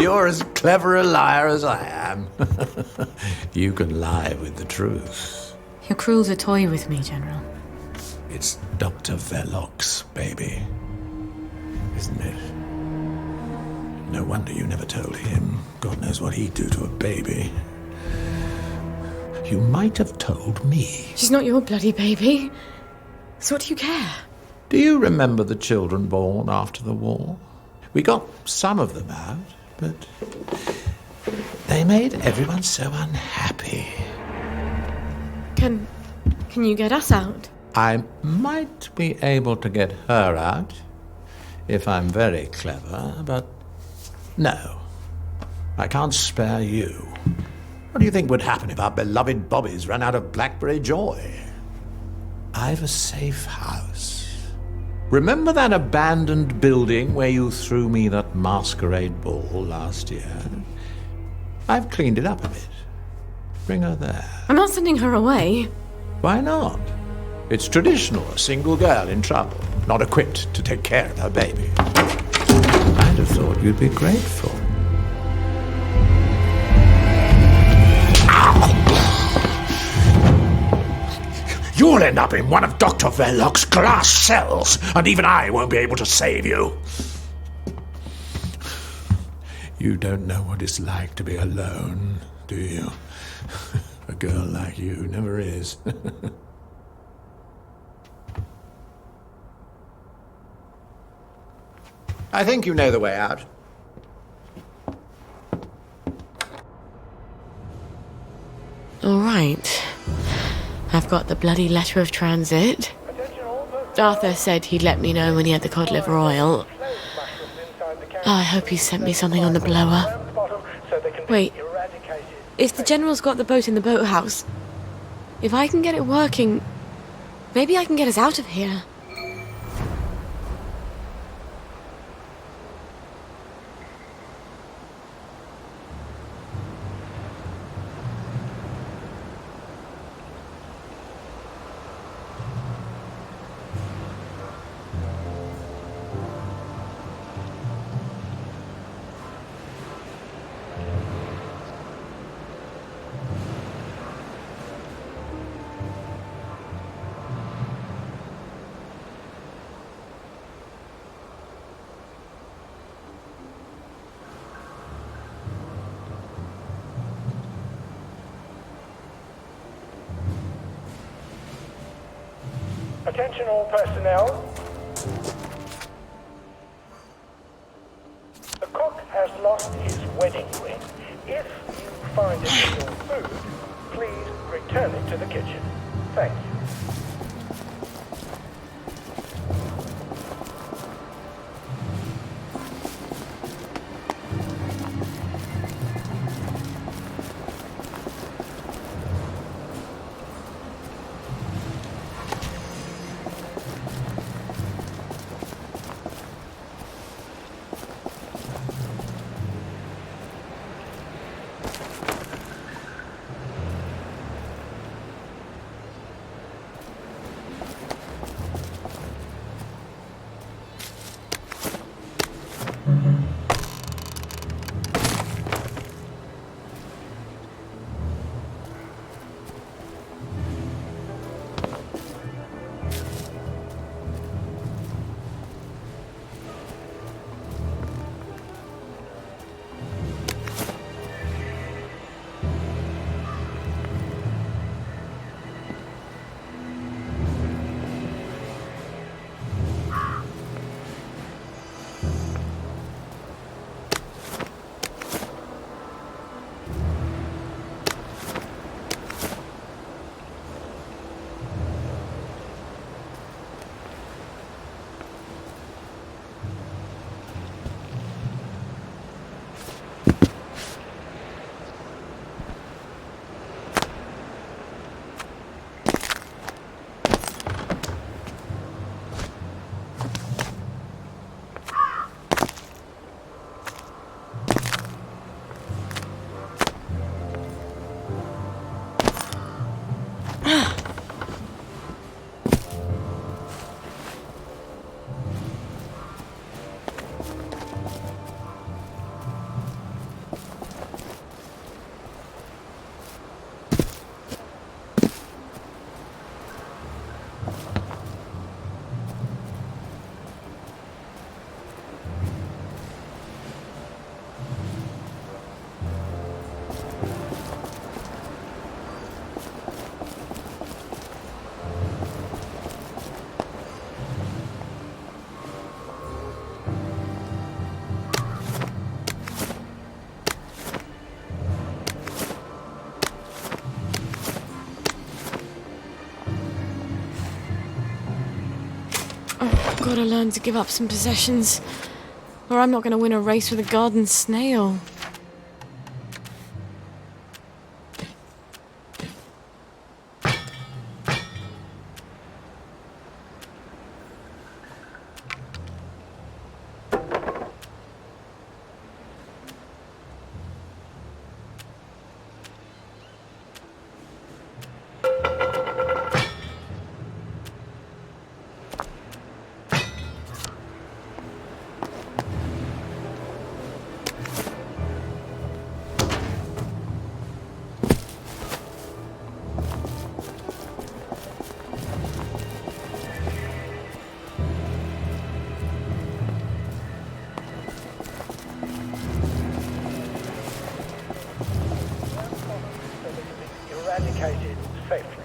You're as clever a liar as I am. You can lie with the truth. You're cruel to toy with me, General. It's Dr. Verloc's baby, isn't it? No wonder you never told him. God knows what he'd do to a baby. You might have told me. She's not your bloody baby. So what do you care? Do you remember the children born after the war? We got some of them out, but they made everyone so unhappy. Can you get us out? I might be able to get her out if I'm very clever, but no. I can't spare you. What do you think would happen if our beloved Bobbies ran out of Blackberry Joy? I've a safe house. Remember that abandoned building where you threw me that masquerade ball last year? I've cleaned it up a bit. Bring her there. I'm not sending her away. Why not? It's traditional, a single girl in trouble, not equipped to take care of her baby. I'd have thought you'd be grateful. You'll end up in one of Dr. Verloc's glass cells, and even I won't be able to save you. You don't know what it's like to be alone, do you? A girl like you never is. I think you know the way out. All right. I've got the bloody letter of transit. Arthur said he'd let me know when he had the cod liver oil. I hope he sent me something on the blower. Wait. If the General's got the boat in the boathouse, if I can get it working, maybe I can get us out of here. Attention all personnel. The cook has lost his wedding ring. If you find it in your food, please return it to the kitchen. Thank you. I've got to learn to give up some possessions, or I'm not going to win a race with a garden snail. Eradicated safely.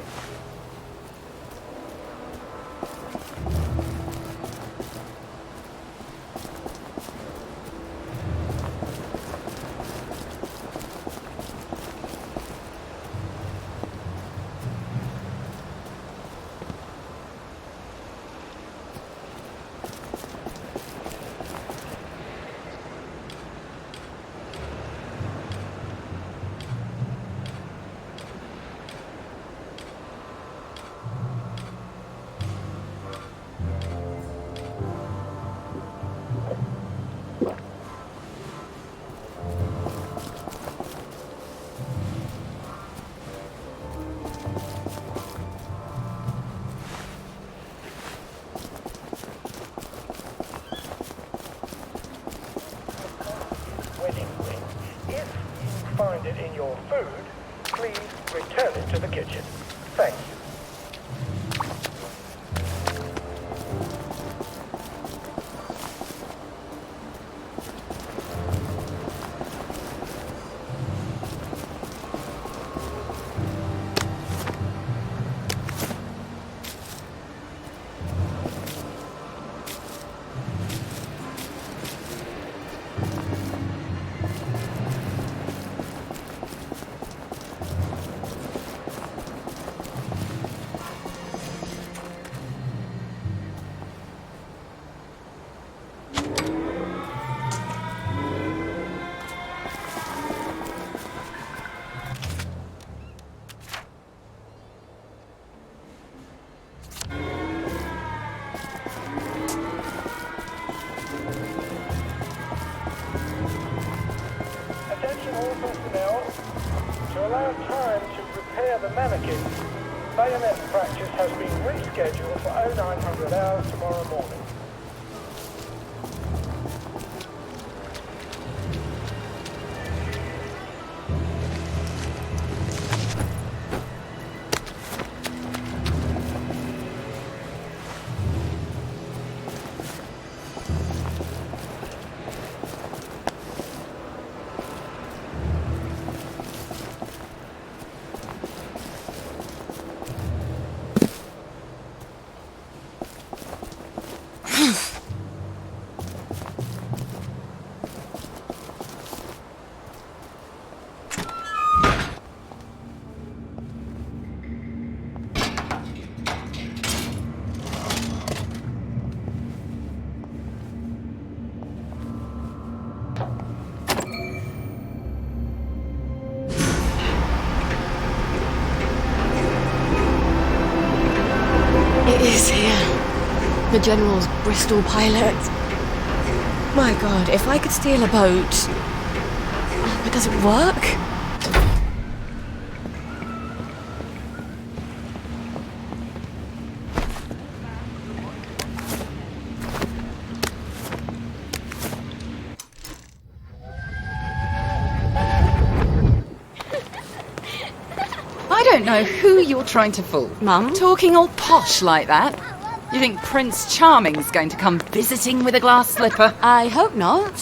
Find it in your food, please return it to the kitchen. Thank you. To allow time to repair the mannequin, bayonet practice has been rescheduled for 0900 hours tomorrow morning. It is here. The General's Bristol pilot. My God, if I could steal a boat. But does it work? don't know who you're trying to fool. Mum? Talking all posh like that. You think Prince Charming's going to come visiting with a glass slipper? I hope not.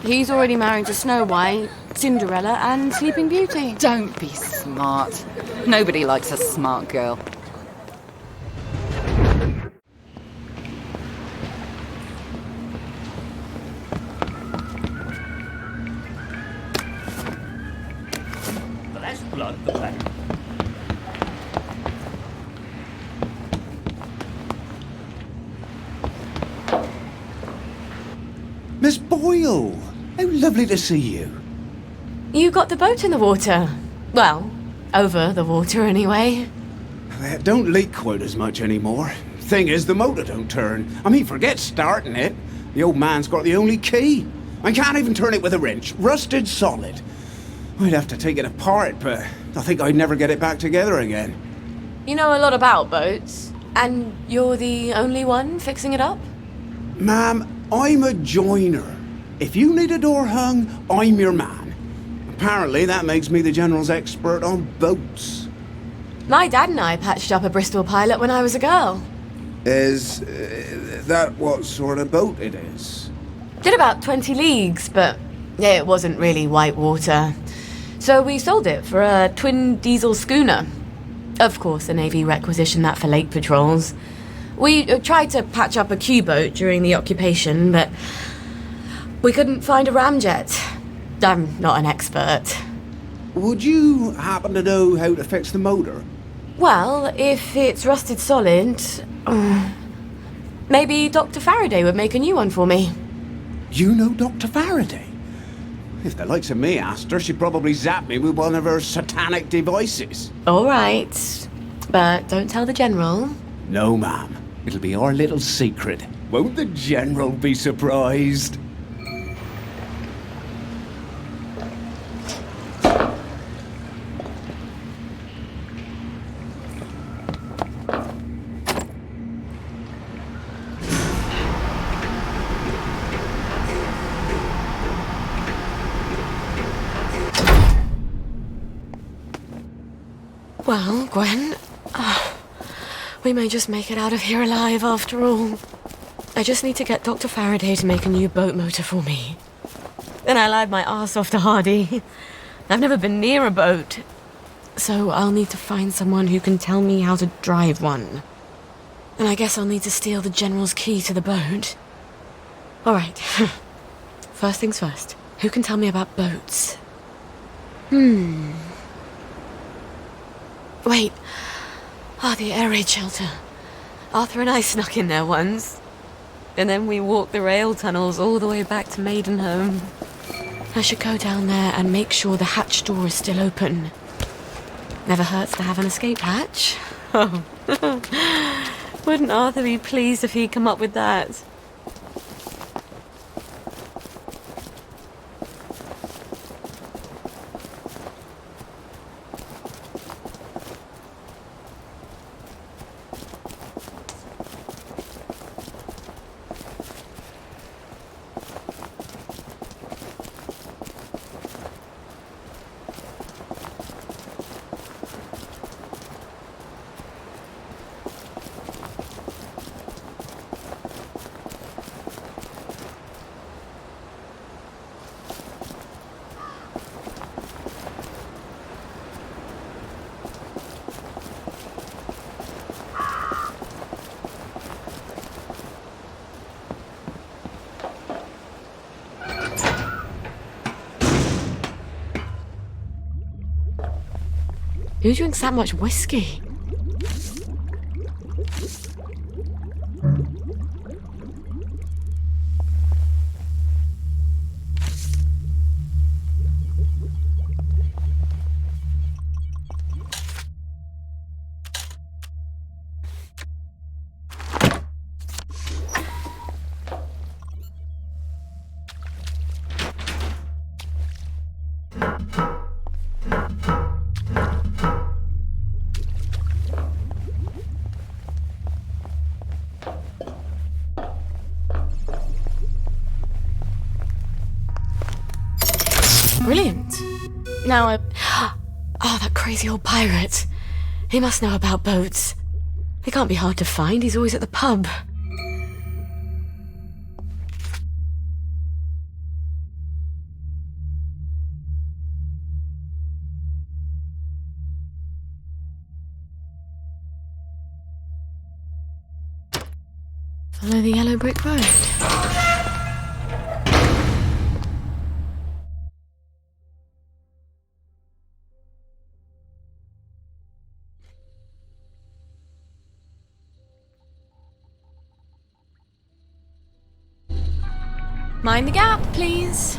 He's already married to Snow White, Cinderella, and Sleeping Beauty. Don't be smart. Nobody likes a smart girl. Let's plug the back. Miss Boyle! How lovely to see you. You got the boat in the water. Well, over the water anyway. It don't leak quite as much anymore. Thing is, the motor don't turn. I mean, forget starting it. The old man's got the only key. I can't even turn it with a wrench. Rusted solid. I'd have to take it apart, but I think I'd never get it back together again. You know a lot about boats, and you're the only one fixing it up? Ma'am, I'm a joiner. If you need a door hung, I'm your man. Apparently, that makes me the General's expert on boats. My dad and I patched up a Bristol Pilot when I was a girl. Is that what sort of boat it is? Did about 20 leagues, but it wasn't really white water. So we sold it for a twin diesel schooner. Of course, the Navy requisitioned that for lake patrols. We tried to patch up a Q-boat during the occupation, but we couldn't find a ramjet. I'm not an expert. Would you happen to know how to fix the motor? Well, if it's rusted solid, maybe Dr. Faraday would make a new one for me. You know Dr. Faraday? If the likes of me asked her, she'd probably zap me with one of her satanic devices. All right, but don't tell the General. No, ma'am. It'll be our little secret. Won't the General be surprised? Well, Gwen, we may just make it out of here alive after all. I just need to get Dr. Faraday to make a new boat motor for me. Then I lied my arse off to Hardy. I've never been near a boat, so I'll need to find someone who can tell me how to drive one. And I guess I'll need to steal the General's key to the boat. All right. First things first. Who can tell me about boats? Wait. The air raid shelter. Arthur and I snuck in there once. And then we walked the rail tunnels all the way back to Maidenhome. I should go down there and make sure the hatch door is still open. Never hurts to have an escape hatch. Oh. Wouldn't Arthur be pleased if he'd come up with that? Who drinks that much whiskey? Brilliant. Now Oh, that crazy old pirate. He must know about boats. They can't be hard to find. He's always at the pub. Follow the yellow brick road. Mind the gap, please.